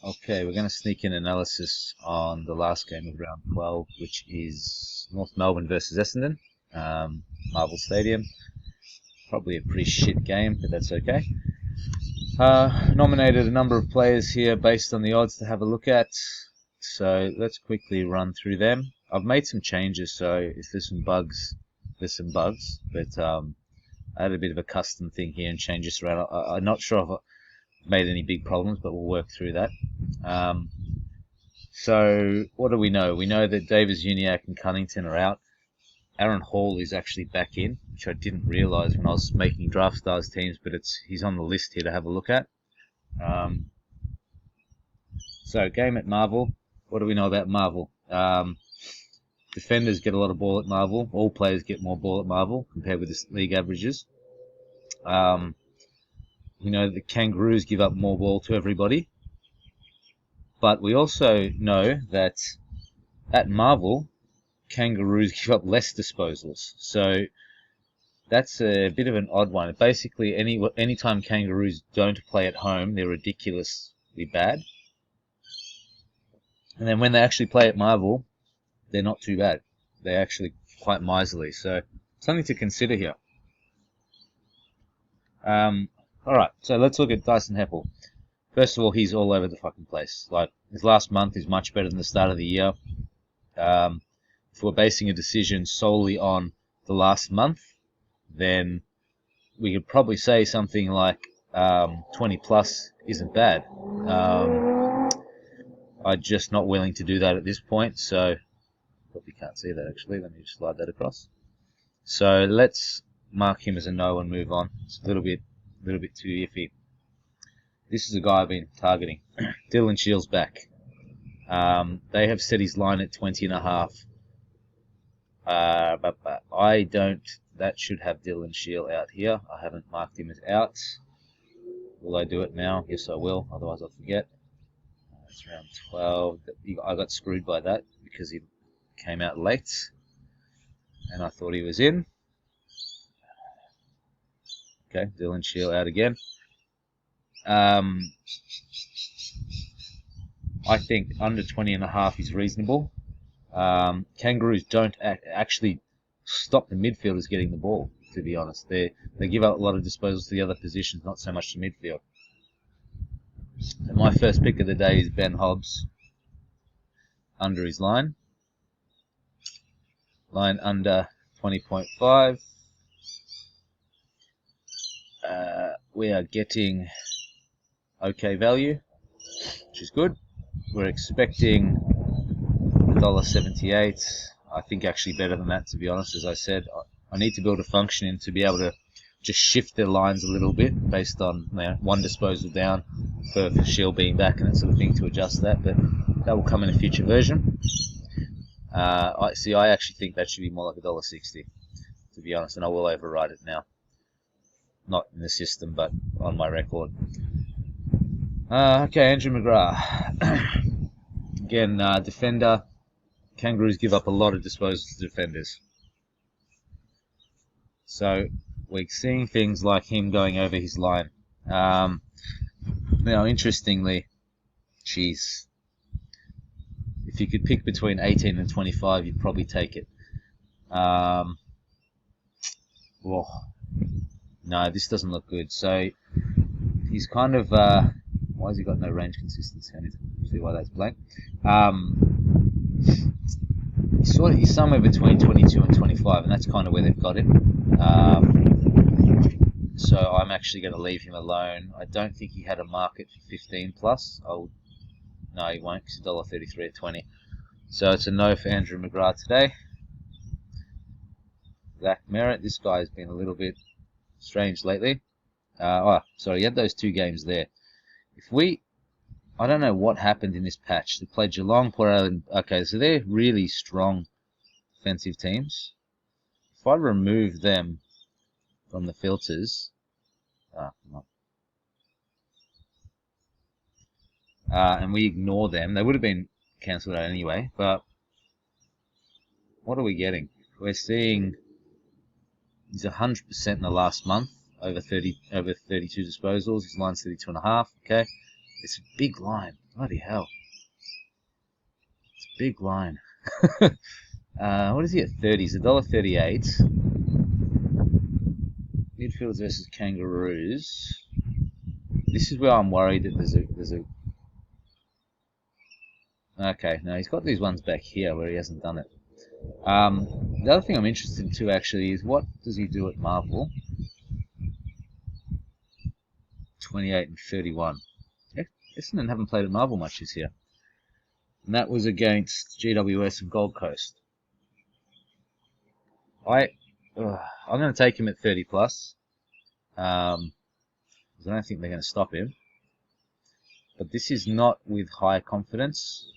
Okay, we're going to sneak in analysis on the last game of round 12, which is North Melbourne versus Essendon, Marvel Stadium. Probably a pretty shit game, but that's okay. Nominated a number of players here based on the odds to have a look at, so let's quickly run through them. I've made some changes, so if there's some bugs, but I had a bit of a custom thing here and changed this around. I'm not sure if I made any big problems, but we'll work through that. So what do we know? We know that Davis, Uniacke and Cunnington are out. Aaron Hall is actually back in, which I didn't realise when I was making Draft Stars teams, but he's on the list here to have a look at. So game at Marvel. What do we know about Marvel? Defenders get a lot of ball at Marvel. All players get more ball at Marvel compared with the league averages. We know the Kangaroos give up more ball to everybody. But we also know that at Marvel, Kangaroos give up less disposals. So that's a bit of an odd one. Basically, anytime Kangaroos don't play at home, they're ridiculously bad. And then when they actually play at Marvel, they're not too bad. They're actually quite miserly. So something to consider here. Alright, so let's look at Dyson Heppell. First of all, he's all over the fucking place. Like, his last month is much better than the start of the year. If we're basing a decision solely on the last month, then we could probably say something like 20 plus isn't bad. I'm just not willing to do that at this point, so probably can't see that actually. Let me just slide that across. So let's mark him as a no and move on. It's a little bit too iffy. This is a guy I've been targeting. Dylan Shields back. They have set his line at 20.5. I don't. That should have Dylan Shield out here. I haven't marked him as out. Will I do it now? Yes, I will. Otherwise, I'll forget. It's round 12. I got screwed by that because he came out late, and I thought he was in. Okay, Dylan Shield out again. I think under 20.5 is reasonable. Kangaroos don't actually stop the midfielders getting the ball, to be honest. They give up a lot of disposals to the other positions, not so much to midfield. And my first pick of the day is Ben Hobbs under his line. Line under 20.5. We are getting okay value, which is good. We're expecting $1.78. I think actually better than that, to be honest. As I said, I need to build a function in to be able to just shift their lines a little bit based on one disposal down for Shield being back and that sort of thing to adjust that, but that will come in a future version. I actually think that should be more like $1.60, to be honest, and I will override it now. Not in the system, but on my record. Okay, Andrew McGrath. Again, defender. Kangaroos give up a lot of disposals to defenders. So we're seeing things like him going over his line. Now, interestingly, geez, if you could pick between 18 and 25, you'd probably take it. No, this doesn't look good. So he's kind of... why has he got no range consistency? I need to see why that's blank. He's somewhere between 22 and 25, and that's kind of where they've got him. So I'm actually going to leave him alone. I don't think he had a market for 15 plus. No, he won't, because $1.33 at 20. So it's a no for Andrew McGrath today. Zach Merritt, this guy has been a little bit strange lately. Sorry, he had those two games there. I don't know what happened in this patch. They played Geelong, Port Adelaide. Okay, so they're really strong defensive teams. If I remove them from the filters, and we ignore them, they would have been cancelled out anyway. But what are we getting? We're seeing he's 100% in the last month, over 32 disposals. His line's 32.5. Okay. It's a big line. Bloody hell. It's a big line. What is he at 30? He's $1.38. Midfielders versus Kangaroos. This is where I'm worried that there's a... Okay, no, he's got these ones back here where he hasn't done it. The other thing I'm interested in too, actually, is what does he do at Marvel? 28 and 31. Essendon haven't played at Marvel much this year. And that was against GWS and Gold Coast. I'm going to take him at 30 plus. Because I don't think they're going to stop him. But this is not with high confidence.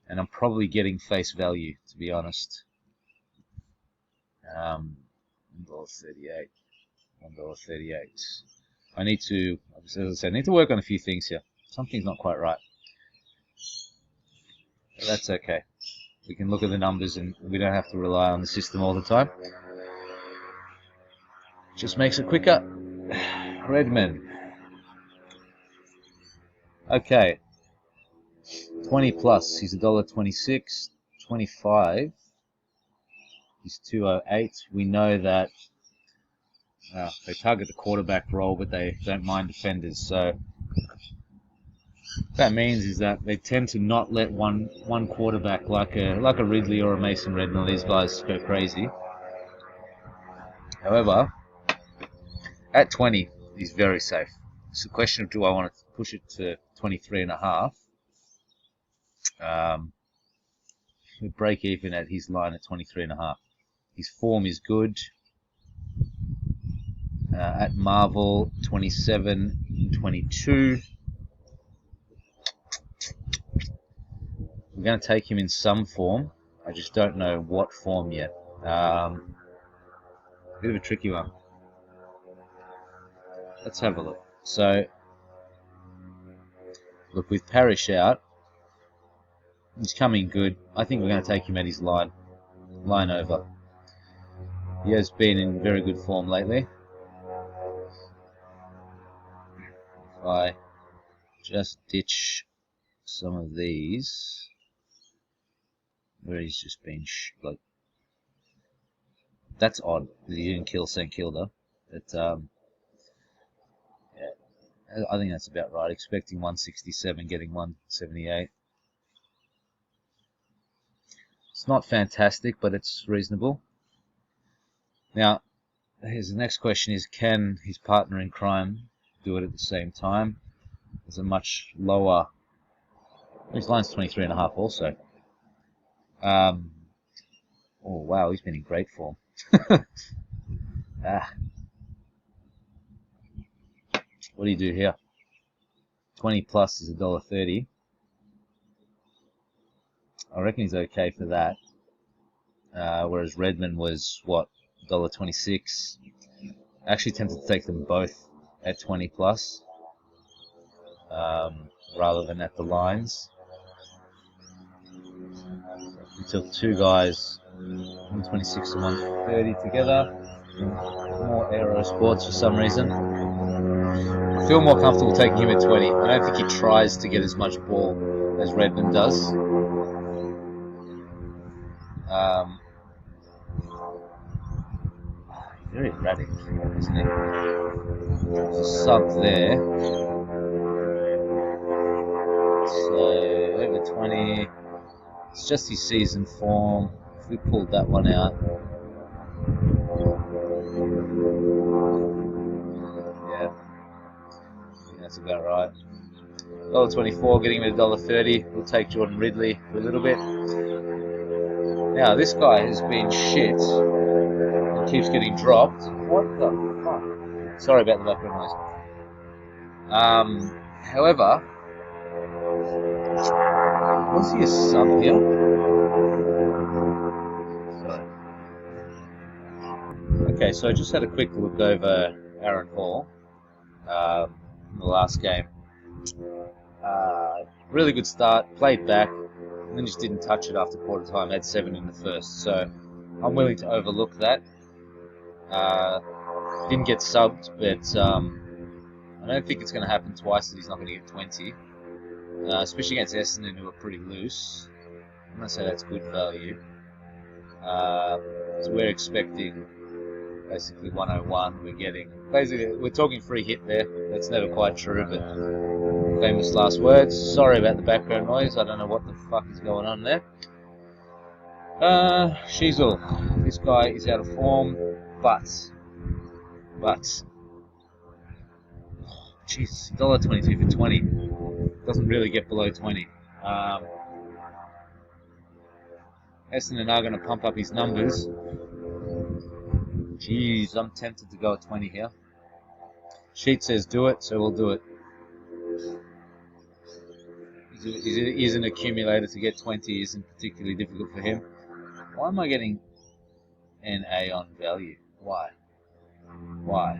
And I'm probably getting face value, to be honest. $1.38. $1.38. I need to, as I said, I need to work on a few things here. Something's not quite right. But that's okay. We can look at the numbers and we don't have to rely on the system all the time. Just makes it quicker. Redman. Okay. 20 plus. He's $1.26. 25. He's 208. We know that they target the quarterback role, but they don't mind defenders. So what that means is that they tend to not let one quarterback like a Ridley or a Mason Redman, these guys go crazy. However, at 20, he's very safe. It's a question of, do I want to push it to 23.5? We break even at his line at 23.5. His form is good. At Marvel, 27, 22. We're going to take him in some form. I just don't know what form yet. Bit of a tricky one. Let's have a look. So, look, with Parrish out, he's coming good. I think we're going to take him at his line over. He has been in very good form lately. If I just ditch some of these, where he's just been like, that's odd that he didn't kill St Kilda. But yeah, I think that's about right. Expecting 167, getting 178. It's not fantastic, but it's reasonable. Now, here's the next question: is can his partner in crime do it at the same time? There's a much lower. His line's 23.5 also. Oh wow, he's been in great form. What do you do here? 20 plus is $1.30. I reckon he's okay for that. Whereas Redman was what, $1.26. I actually tempted to take them both at 20 plus, rather than at the lines. We took two guys, 126 and 130 together. More aero sports for some reason. I feel more comfortable taking him at 20. I don't think he tries to get as much ball as Redman does. Very erratic, isn't he? There's a sub there. So, over 20. It's just his season form. If we pulled that one out. Yeah. I think that's about right. $1.24, getting him at $1.30. We'll take Jordan Ridley for a little bit. Now, this guy has been shit. Keeps getting dropped. What the fuck? Sorry about the background noise. However, was he a sub here? Sorry. Okay, so I just had a quick look over Aaron Hall in the last game. Really good start, played back, and then just didn't touch it after quarter time. Had 7 in the first, so I'm willing to overlook that. Didn't get subbed, but I don't think it's going to happen twice that he's not going to get 20. especially against Essendon, who are pretty loose. I'm going to say that's good value. So we're expecting basically 101. We're getting basically, we're talking free hit there. That's never quite true, but famous last words. Sorry about the background noise. I don't know what the fuck is going on there. Shizel, this guy is out of form, but Jesus, $1.22 for 20 doesn't really get below 20. Essendon are going to pump up his numbers. Jeez, I'm tempted to go at 20 here. Sheet says do it, so we'll do it. He's an accumulator. To get 20 isn't particularly difficult for him. Why am I getting NA on value? Why? Why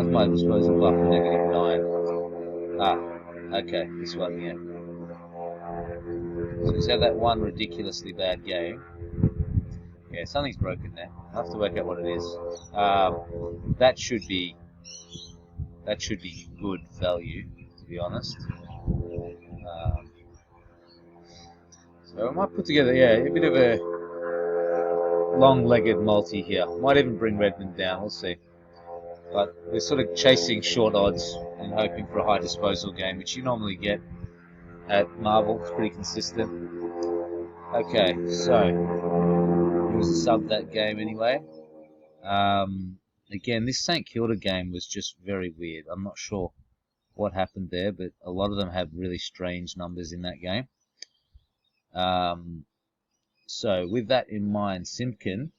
is my disposal buffer -9? Ah, okay, this one, yeah. So he's had that one ridiculously bad game. Yeah, something's broken there. I have to work out what it is. That should be good value, to be honest. So I might put together, a bit of a long-legged multi here. Might even bring Redmond down, we'll see. But we're sort of chasing short odds and hoping for a high disposal game, which you normally get at Marvel. It's pretty consistent. Okay, so it was a sub that game anyway. Again, this St Kilda game was just very weird. I'm not sure what happened there, but a lot of them had really strange numbers in that game. So with that in mind, Simpkin,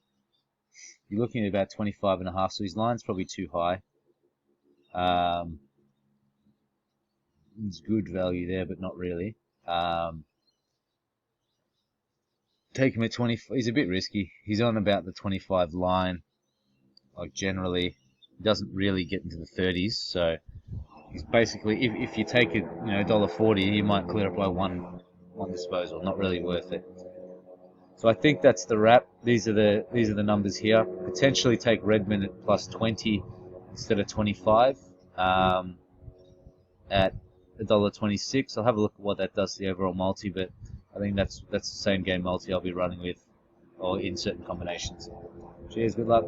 you're looking at about 25.5, so his line's probably too high. It's good value there, but not really. Take him at 20. He's a bit risky. He's on about the 25 line. Like generally, he doesn't really get into the 30s. So he's basically, if you take it, $1.40, you might clear it by one disposal. Not really worth it. So I think that's the wrap. These are the numbers here. Potentially take Redmond at plus 20 instead of 25 at $1.26. I'll have a look at what that does to the overall multi, but I think that's the same game multi I'll be running with, or in certain combinations. Cheers, good luck.